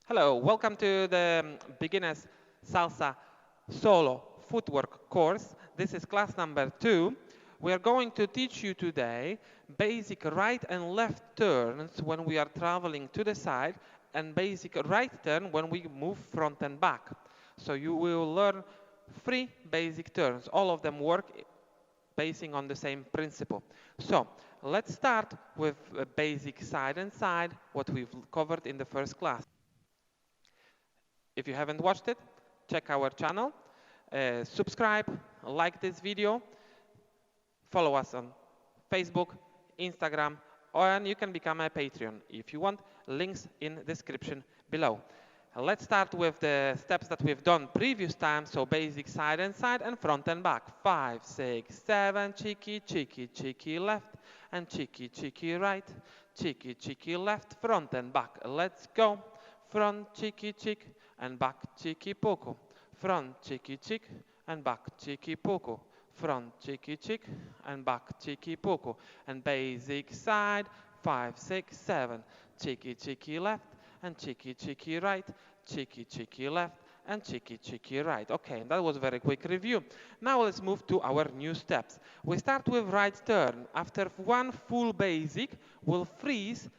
Hello, welcome to the beginner's salsa solo footwork course. This is class number 2. We are going to teach you today basic right and left turns when we are traveling to the side and basic right turn when we move front and back. So you will learn 3 basic turns. All of them work basing on the same principle. So let's start with a basic side and side, what we've covered in the first class. If you haven't watched it, check our channel, subscribe, like this video, follow us on Facebook, Instagram, and you can become a Patreon if you want. Links in description below. Let's start with the steps that we've done previous time. So basic side and front and back. 5, 6, 7, cheeky, cheeky, cheeky left, and cheeky, cheeky right, cheeky, cheeky left, front and back. Let's go. Front, cheeky, cheek, and back, cheeky, poco. Front, cheeky, cheek, and back, cheeky, poco. Front, cheeky, cheek, and back, cheeky, poco. And basic side, 5, 6, 7, cheeky, cheeky left, and cheeky, cheeky right, cheeky, cheeky left, and cheeky, cheeky right. Okay, that was a very quick review. Now let's move to our new steps. We start with right turn. After one full basic, we'll freeze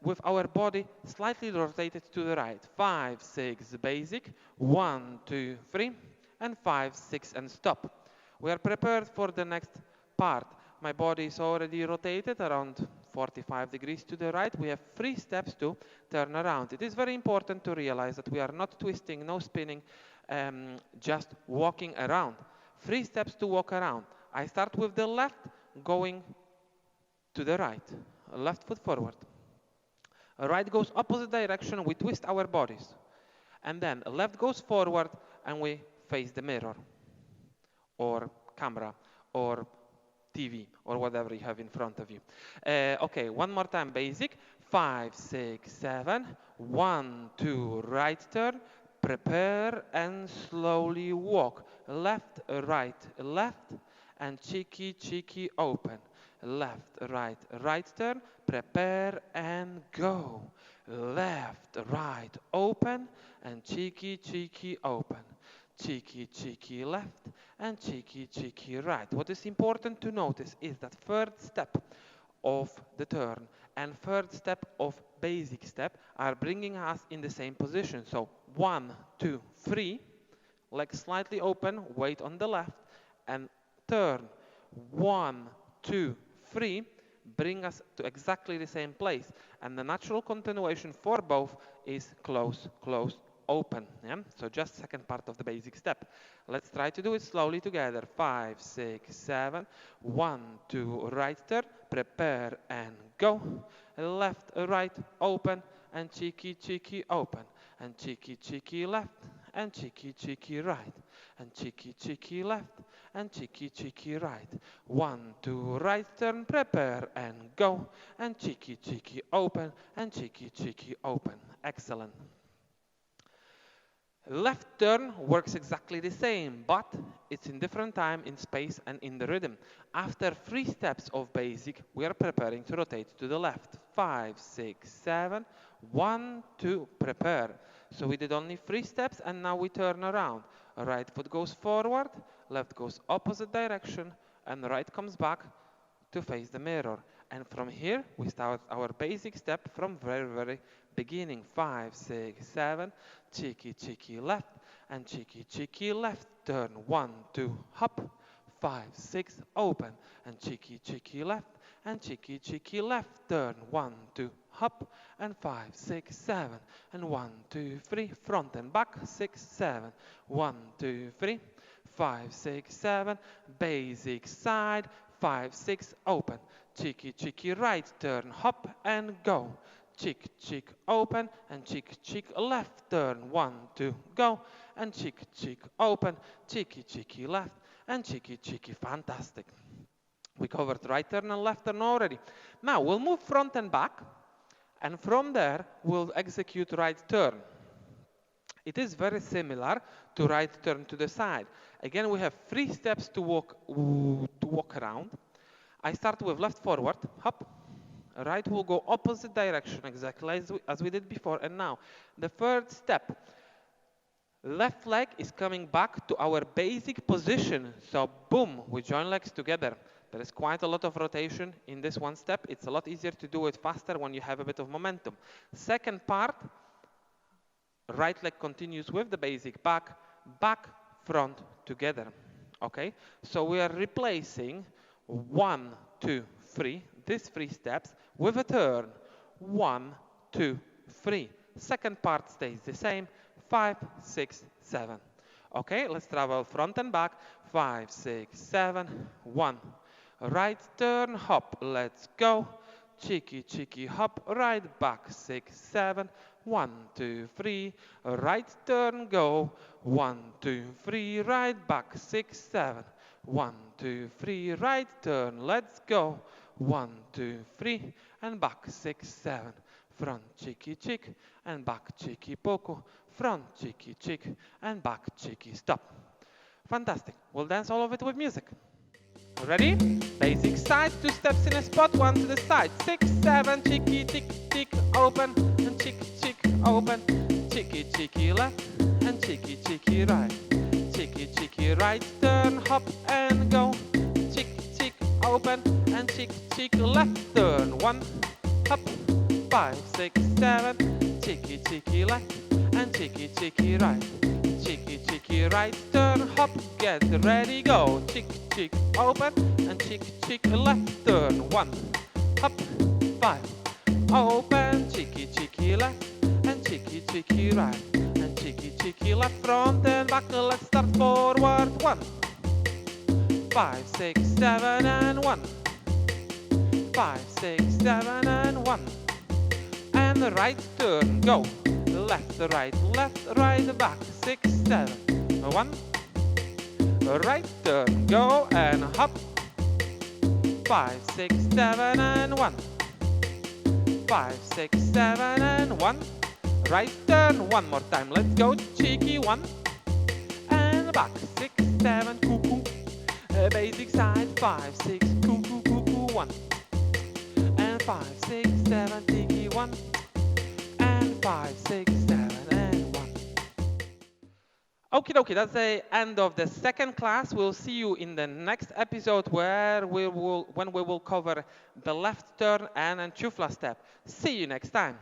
with our body slightly rotated to the right. 5, 6, basic, 1, 2, 3, and 5, 6, and stop. We are prepared for the next part. My body is already rotated around 45 degrees to the right. We have 3 steps to turn around. It is very important to realize that we are not twisting, no spinning, just walking around. 3 steps to walk around. I start with the left, going to the right. Left foot forward. Right goes opposite direction, we twist our bodies. And then left goes forward and we face the mirror or camera or TV or whatever you have in front of you. Okay, one more time, basic. 5, 6, 7, 1, 2, right turn, prepare and slowly walk. Left, right, left, and cheeky, cheeky, open. Left, right, right turn, prepare and go. Left, right, open, and cheeky, cheeky, open. Cheeky, cheeky left, and cheeky, cheeky right. What is important to notice is that third step of the turn and third step of basic step are bringing us in the same position. So 1, 2, 3, legs slightly open, weight on the left, and turn. 1, 2, 3, bring us to exactly the same place. And the natural continuation for both is close, close, open. Yeah? So just second part of the basic step. Let's try to do it slowly together. 5, 6, 7, 1, 2, right turn, prepare and go. Left, right, open, and cheeky, cheeky, open. And cheeky, cheeky left, and cheeky, cheeky right. And cheeky, cheeky left, and cheeky, cheeky right. 1, 2, right turn, prepare and go. And cheeky, cheeky, open, and cheeky, cheeky, open. Excellent. Left turn works exactly the same, but it's in different time, in space, and in the rhythm. After 3 steps of basic, we are preparing to rotate to the left. 5, 6, 7, 1, 2, prepare. So we did only 3 steps, and now we turn around. Right foot goes forward, left goes opposite direction, and right comes back to face the mirror. And from here, we start our basic step from very, very beginning. 5, 6, 7, cheeky, cheeky left, and cheeky, cheeky left. Turn 1, 2, hop. 5, 6, open, and cheeky, cheeky left, and cheeky, cheeky left. Turn 1, 2, hop, and 5, 6, 7, and 1, 2, 3, front and back. 6, 7, 1, 2, 3, 5, 6, 7, basic side. 5, 6, open. Cheeky, cheeky right, turn, hop, and go. Cheek, cheek, open, and cheek, cheek, left, turn, 1, 2, go. And cheek, cheek, open, cheeky, cheeky, left, and cheeky, cheeky, fantastic. We covered right turn and left turn already. Now, we'll move front and back, and from there, we'll execute right turn. It is very similar to right turn to the side. Again, we have 3 steps to walk around. I start with left forward, hop, Right will go opposite direction, exactly as we did before. And now, the third step. Left leg is coming back to our basic position. So boom, we join legs together. There is quite a lot of rotation in this one step. It's a lot easier to do it faster when you have a bit of momentum. Second part, right leg continues with the basic back, back, front, together. Okay, so we are replacing 1, 2, 3, these 3 steps with a turn. 1, 2, 3. Second part stays the same. 5, 6, 7. Okay, let's travel front and back. 5, 6, 7, 1. Right turn, hop, let's go. Cheeky, cheeky, hop, right back, 6, 7. 1, 2, 3. Right turn, go. 1, 2, 3. Right back, 6, 7. 1, 2, 3. Right turn, let's go. 1, 2, 3. And back, 6, 7. Front cheeky chick and back cheeky poco. Front cheeky chick and back cheeky stop. Fantastic. We'll dance all of it with music. Ready? Basic side, 2 steps in a spot, 1 to the side. 6, 7, cheeky tick tick open and chick chick open. Cheeky cheeky left and cheeky cheeky right. Cheeky cheeky right turn, hop and go. Chick chick open and chick chick left turn. 1, hop. 5, 6, 7, cheeky, cheeky left, and cheeky, cheeky right. Cheeky, cheeky right, turn, hop, get ready, go. Cheek, cheek, open, and cheek, cheek left, turn. 1, hop, 5, open, cheeky, cheeky left, and cheeky, cheeky right. And cheeky, cheeky left, front and back, let's start forward. 1, 5, 6, 7, and 1. 5, 6, 7, and 1. And the right turn, go. Left, right, back. 6, 7. 1. Right turn, go and hop. 5, 6, 7, and 1. 5, 6, 7, and 1. Right turn, one more time. Let's go. Cheeky, 1. And back. 6, 7, cuckoo. Basic side. 5, 6, cuckoo, cuckoo, 1. And 5, 6, 7, tiki, 1. 5, 6, 7, and 1. Okie dokie, that's the end of the second class. We'll see you in the next episode when we will cover the left turn and chufla step. See you next time.